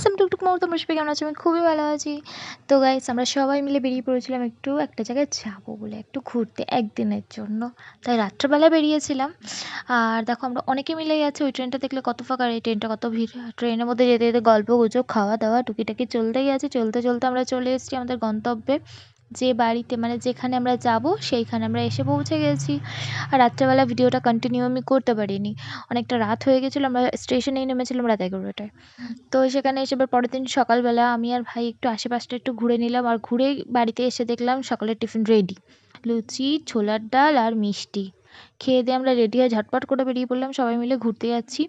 Handsome টুকটুক মৌ, তোমরা সবাই কেমন আছো? আমি খুবই ভালো আছি। তো গাইস, আমরা সবাই মিলে বেরিয়ে পড়েছিলাম একটা জায়গায় যাবো বলে, একটু ঘুরতে একদিনের জন্য। তাই রাত্রেবেলা বেরিয়েছিলাম। আর দেখো, আমরা অনেকে মিলে গেছি। ওই ট্রেনটা দেখলে কত ফাঁকা, আর এই ট্রেনটা কত ভিড়। ট্রেনের মধ্যে যেতে যেতে গল্প গুজব, খাওয়া দাওয়া টুকিটাকি চলতেই গেছে। চলতে চলতে আমরা চলে এসেছি আমাদের গন্তব্যে। যে বাড়িতে মানে যেখানে আমরা যাব সেইখানে আমরা এসে পৌঁছে গেছি। আর রাত্রেবেলা ভিডিওটা কন্টিনিউ আমি করতে পারিনি, অনেকটা রাত হয়ে গেছিলো। আমরা স্টেশনেই নেমেছিলাম রাত 11টায়। তো সেখানে এসে এবার পরের দিন সকালবেলা আমি আর ভাই একটু আশেপাশটা একটু ঘুরে নিলাম। আর ঘুরে বাড়িতে এসে দেখলাম সকালের টিফিন রেডি, লুচি, ছোলার ডাল আর মিষ্টি। খেয়ে দিয়ে আমরা রেডি হয়ে ঝটপট করে বেরিয়ে পড়লাম, সবাই মিলে ঘুরতে যাচ্ছি।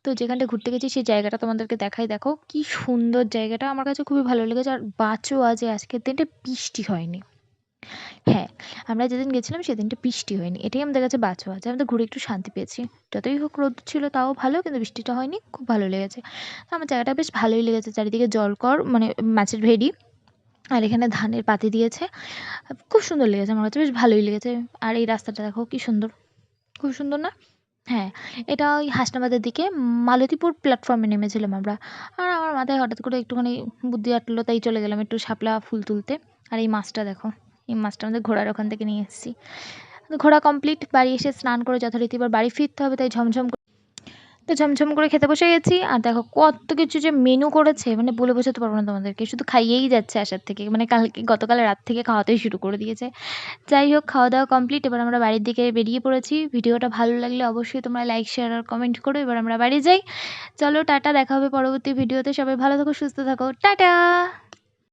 তো যেখানটা ঘুরতে গেছি সেই জায়গাটা তোমাদেরকে দেখাই। দেখো কি সুন্দর জায়গাটা, আমার কাছে খুবই ভালো লেগেছে। আর বাঁচোয়া যে আজকের দিনটা বৃষ্টি হয়নি। হ্যাঁ, আমরা যেদিন গেছিলাম সেদিনটা বৃষ্টি হয়নি, এটাই আমাদের কাছে বাঁচোয়া যে আমরা ঘুরে একটু শান্তি পেয়েছি। যতই হোক রোদ ছিল তাও ভালো, কিন্তু বৃষ্টিটা হয়নি, খুব ভালো লেগেছে। তো আমার জায়গাটা বেশ ভালোই লেগেছে, চারিদিকে জলকর মানে মাছের ভেড়ি, আর এখানে ধানের পাতি দিয়েছে। খুব সুন্দর লেগেছে, আমার কাছে বেশ ভালোই লেগেছে। আর এই রাস্তাটা দেখো কি সুন্দর, খুব সুন্দর না? হ্যাঁ, এটা ওই হাসনাবাদের দিকে মালতীপুর প্ল্যাটফর্মে নেমেছিলাম আমরা। আর আমার মাথায় হঠাৎ করে একটুখানি বুদ্ধি আটলো, তাই চলে গেলাম একটু শাপলা ফুল তুলতে। আর এই মাছটা দেখো, এই মাছটা আমাদের ঘোড়ার ওখান থেকে নিয়ে এসেছি। ঘোরা কমপ্লিট, বাড়ি এসে স্নান করে যথারীতি এবার বাড়ি ফিরতে হবে, তাই ঝমঝম করে খেতে বসে গেছি। আর দেখো কত কিছু যে মেনু করেছে, মানে বলে বোঝাতে পারবো না তোমাদেরকে, শুধু খাইয়েই যাচ্ছে আসার থেকে, মানে গতকাল রাত থেকে খাওয়াতেই শুরু করে দিয়েছে। যাই হোক, খাওয়া দাওয়া কমপ্লিট, এবার আমরা বাড়ির দিকে বেরিয়ে পড়েছি। ভিডিওটা ভালো লাগলে অবশ্যই তোমরা লাইক, শেয়ার আর কমেন্ট করো। এবার আমরা বাড়ি যাই। চলো টাটা, দেখা হবে পরবর্তী ভিডিওতে। সবাই ভালো থাকো, সুস্থ থাকো, টাটা।